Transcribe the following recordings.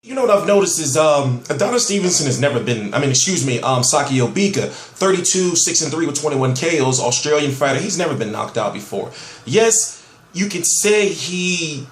You know what I've noticed is Adonis Stevenson has never been, Sakio Bika, 32, 6-3 with 21 KOs, Australian fighter. He's never been knocked out before. Yes, you could say he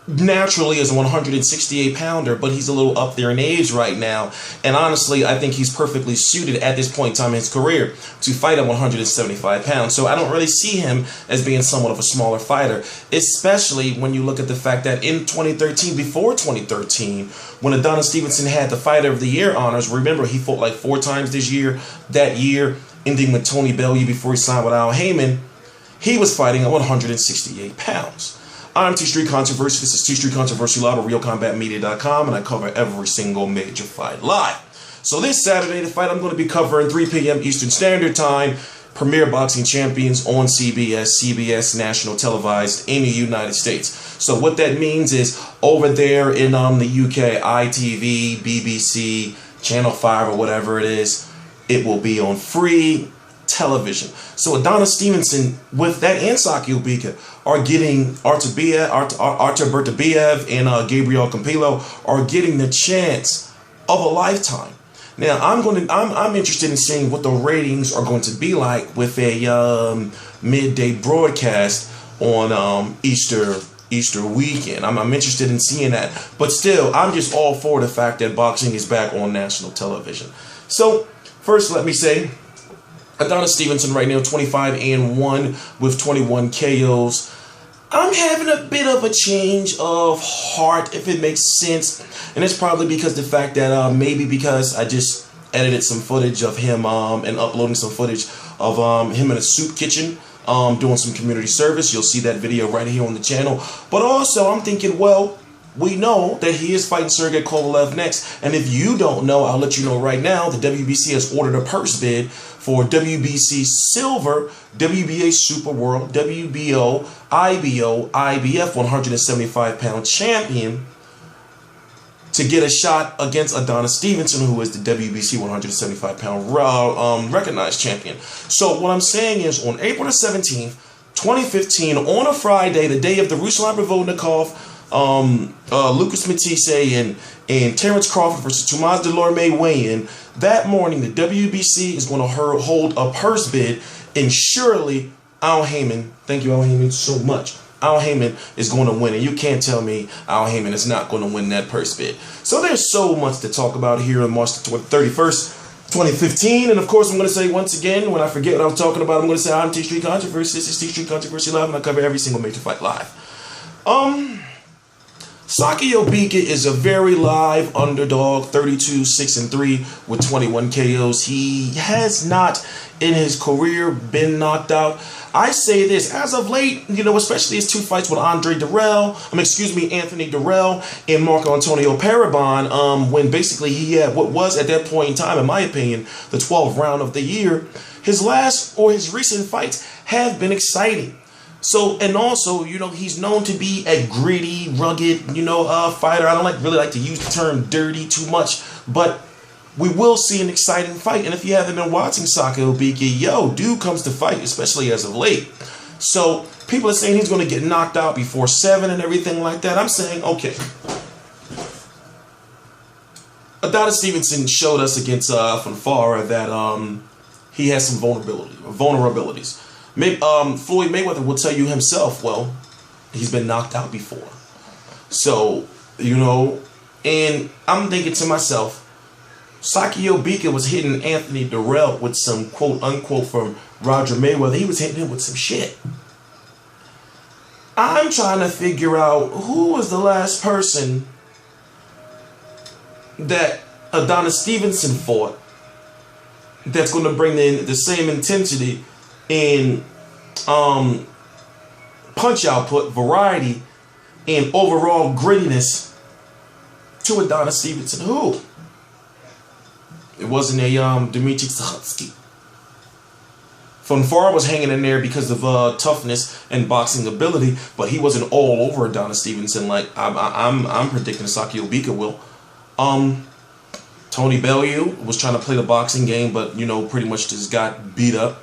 naturally is a 168-pounder, but he's a little up there in age right now. And honestly, I think he's perfectly suited at this point in time in his career to fight at 175 pounds. So I don't really see him as being somewhat of a smaller fighter, especially when you look at the fact that in 2013, before 2013, when Adonis Stevenson had the Fighter of the Year honors, remember he fought like 4 times this year, that year, ending with Tony Bellew before he signed with Al Heyman, he was fighting at 168 pounds. I'm T-Street Controversy. This is T-Street Controversy Live at RealCombatMedia.com, and I cover every single major fight live. So this Saturday, the fight I'm going to be covering 3 p.m. Eastern Standard Time, Premier Boxing Champions on CBS national televised in the United States. So what that means is over there in the UK, ITV, BBC, Channel 5 or whatever it is, it will be on free television. So Adonis Stevenson with that and Sakio Bika are getting Artur Beterbiev and Gabriel Campillo are getting the chance of a lifetime. Now I'm interested in seeing what the ratings are going to be like with a midday broadcast on Easter weekend. I'm interested in seeing that, but still I'm just all for the fact that boxing is back on national television. So first let me say, Adonis Stevenson right now 25-1 with 21 KOs. I'm having a bit of a change of heart, if it makes sense, and it's probably because the fact that maybe because I just edited some footage of him and uploading some footage of him in a soup kitchen doing some community service. You'll see that video right here on the channel. But also I'm thinking, well, we know that he is fighting Sergey Kovalev next, and if you don't know, I'll let you know right now. The WBC has ordered a purse bid for WBC Silver, WBA Super World, WBO, IBO, IBF 175-pound champion to get a shot against Adonis Stevenson, who is the WBC 175-pound recognized champion. So what I'm saying is, on April the 17th, 2015, on a Friday, the day of the Ruslan Provodnikov, Lucas Matisse and Terrence Crawford versus Tomas Delorme weigh-in, that morning the WBC is going to hold a purse bid, and surely Al Heyman, thank you Al Heyman so much, Al Heyman is going to win, and you can't tell me Al Heyman is not going to win that purse bid. So there's so much to talk about here on March 31st, 2015, and of course I'm going to say once again, when I forget what I'm talking about, I'm going to say I'm T-Street Controversy. This is T-Street Controversy Live, and I cover every single major fight live. Sakio Bika is a very live underdog, 32, 6-3 with 21 KOs. He has not in his career been knocked out. I say this, as of late, you know, especially his 2 fights with Anthony Durrell and Marco Antonio Parabon, when basically he had what was at that point in time, in my opinion, the 12th round of the year. His recent fights have been exciting. So, and also, you know, he's known to be a gritty, rugged, you know, fighter. I don't really like to use the term dirty too much, but we will see an exciting fight. And if you haven't been watching Sakio Bika, dude comes to fight, especially as of late. So, people are saying he's going to get knocked out before 7 and everything like that. I'm saying, okay. Adonis Stevenson showed us against Fonfara that he has some vulnerabilities. Floyd Mayweather will tell you himself, well, he's been knocked out before. So, you know, and I'm thinking to myself, Sakio Bika was hitting Anthony Durrell with some quote-unquote from Roger Mayweather. He was hitting him with some shit. I'm trying to figure out who was the last person that Adonis Stevenson fought that's going to bring in the same intensity in punch output, variety, and overall grittiness to Adonis Stevenson. Who? It wasn't a Dmitry Sukhotsky. Fonfara was hanging in there because of toughness and boxing ability, but he wasn't all over Adonis Stevenson like I'm predicting Sakio Bika will. Tony Bellew was trying to play the boxing game, but you know, pretty much just got beat up.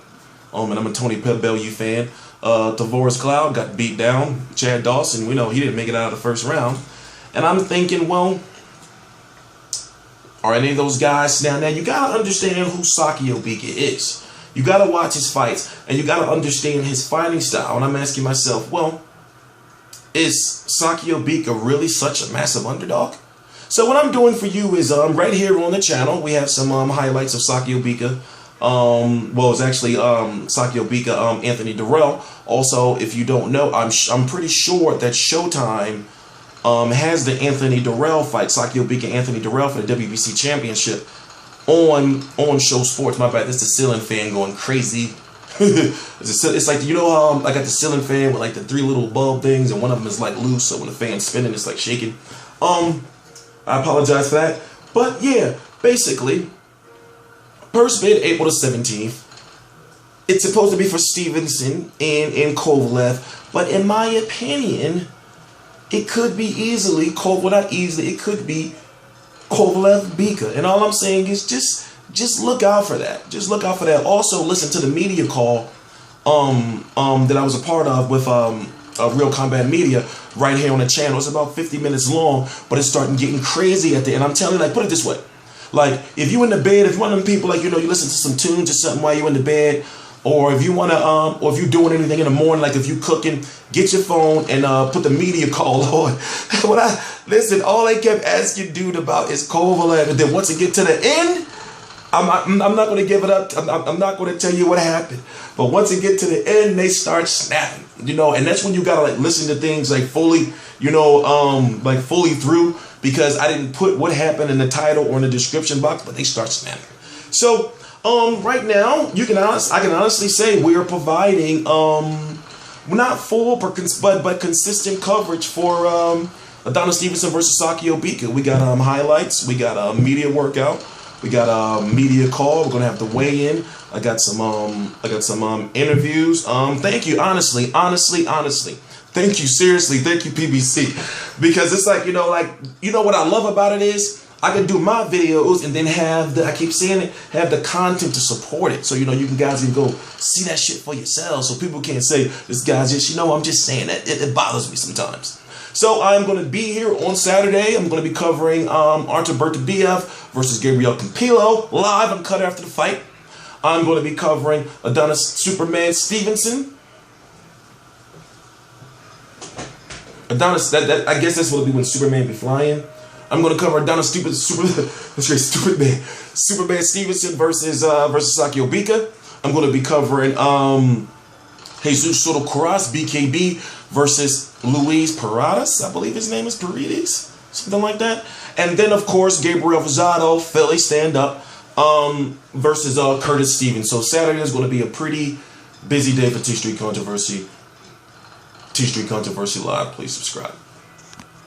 And I'm a Tony Bellew fan. Tavoris Cloud got beat down. Chad Dawson, we know he didn't make it out of the first round. And I'm thinking, well, or any of those guys. Now you gotta understand who Sakio Bika is. You gotta watch his fights, and you gotta understand his fighting style. And I'm asking myself, well, is Sakio Bika really such a massive underdog? So what I'm doing for you is right here on the channel, we have some highlights of Sakio Bika. Well, it's actually Sakio Bika, Anthony Durrell. Also, if you don't know, I'm pretty sure that Showtime has the Anthony Durrell fight, Sakio Bika, Anthony Durrell for the WBC Championship on Show Sports. My bad, that's the ceiling fan going crazy. It's like, you know, I got the ceiling fan with like the 3 little bulb things, and one of them is like loose, so when the fan's spinning, it's like shaking. I apologize for that. But yeah, basically, first bid April the 17th. It's supposed to be for Stevenson and Kovalev, but in my opinion, it could be easily, well, not easily, it could be Kovalev Bika. And all I'm saying is just look out for that. Just look out for that. Also, listen to the media call that I was a part of with Real Combat Media right here on the channel. It's about 50 minutes long, but it's starting getting crazy at the end. I'm telling you, like, put it this way. Like, if you in the bed, if you're one of them people, like, you know, you listen to some tunes or something while you're in the bed, or if you want to, or if you're doing anything in the morning, like if you cooking, get your phone and put the media call on. Listen, all they kept asking dude about is Kovalev, and then once it get to the end, I'm not going to give it up. I'm not going to tell you what happened. But once it get to the end, they start snapping, you know, and that's when you got to like listen to things like fully, you know, like fully through, because I didn't put what happened in the title or in the description box, but they start snapping. So, right now, I can honestly say we are providing, not full, but consistent coverage for, Adonis Stevenson versus Sakio Bika. We got, highlights. We got a media workout. We got a media call. We're gonna have to weigh in. I got some interviews. Thank you, honestly. Thank you, seriously. Thank you, PBC, because it's like, you know what I love about it is I can do my videos and then have I keep saying it, have the content to support it. So, you know, you guys can go see that shit for yourselves. So people can't say this guy's just, you know, I'm just saying that. It bothers me sometimes. So I'm going to be here on Saturday. I'm going to be covering Artur Beterbiev versus Gabriel Campillo live and cut after the fight. I'm going to be covering Adonis Superman Stevenson. Adonis, I guess that's what it'll be when Superman be flying. I'm going to cover Adonis Superman Stevenson versus Sakio Bika. I'm going to be covering Jesus Soto Cross, BKB, versus Luis Paredes. I believe his name is Paredes, something like that. And then, of course, Gabriel Rosado, Philly stand-up, versus Curtis Stevens. So Saturday is going to be a pretty busy day for T Street Controversy. T Street Controversy Live. Please subscribe.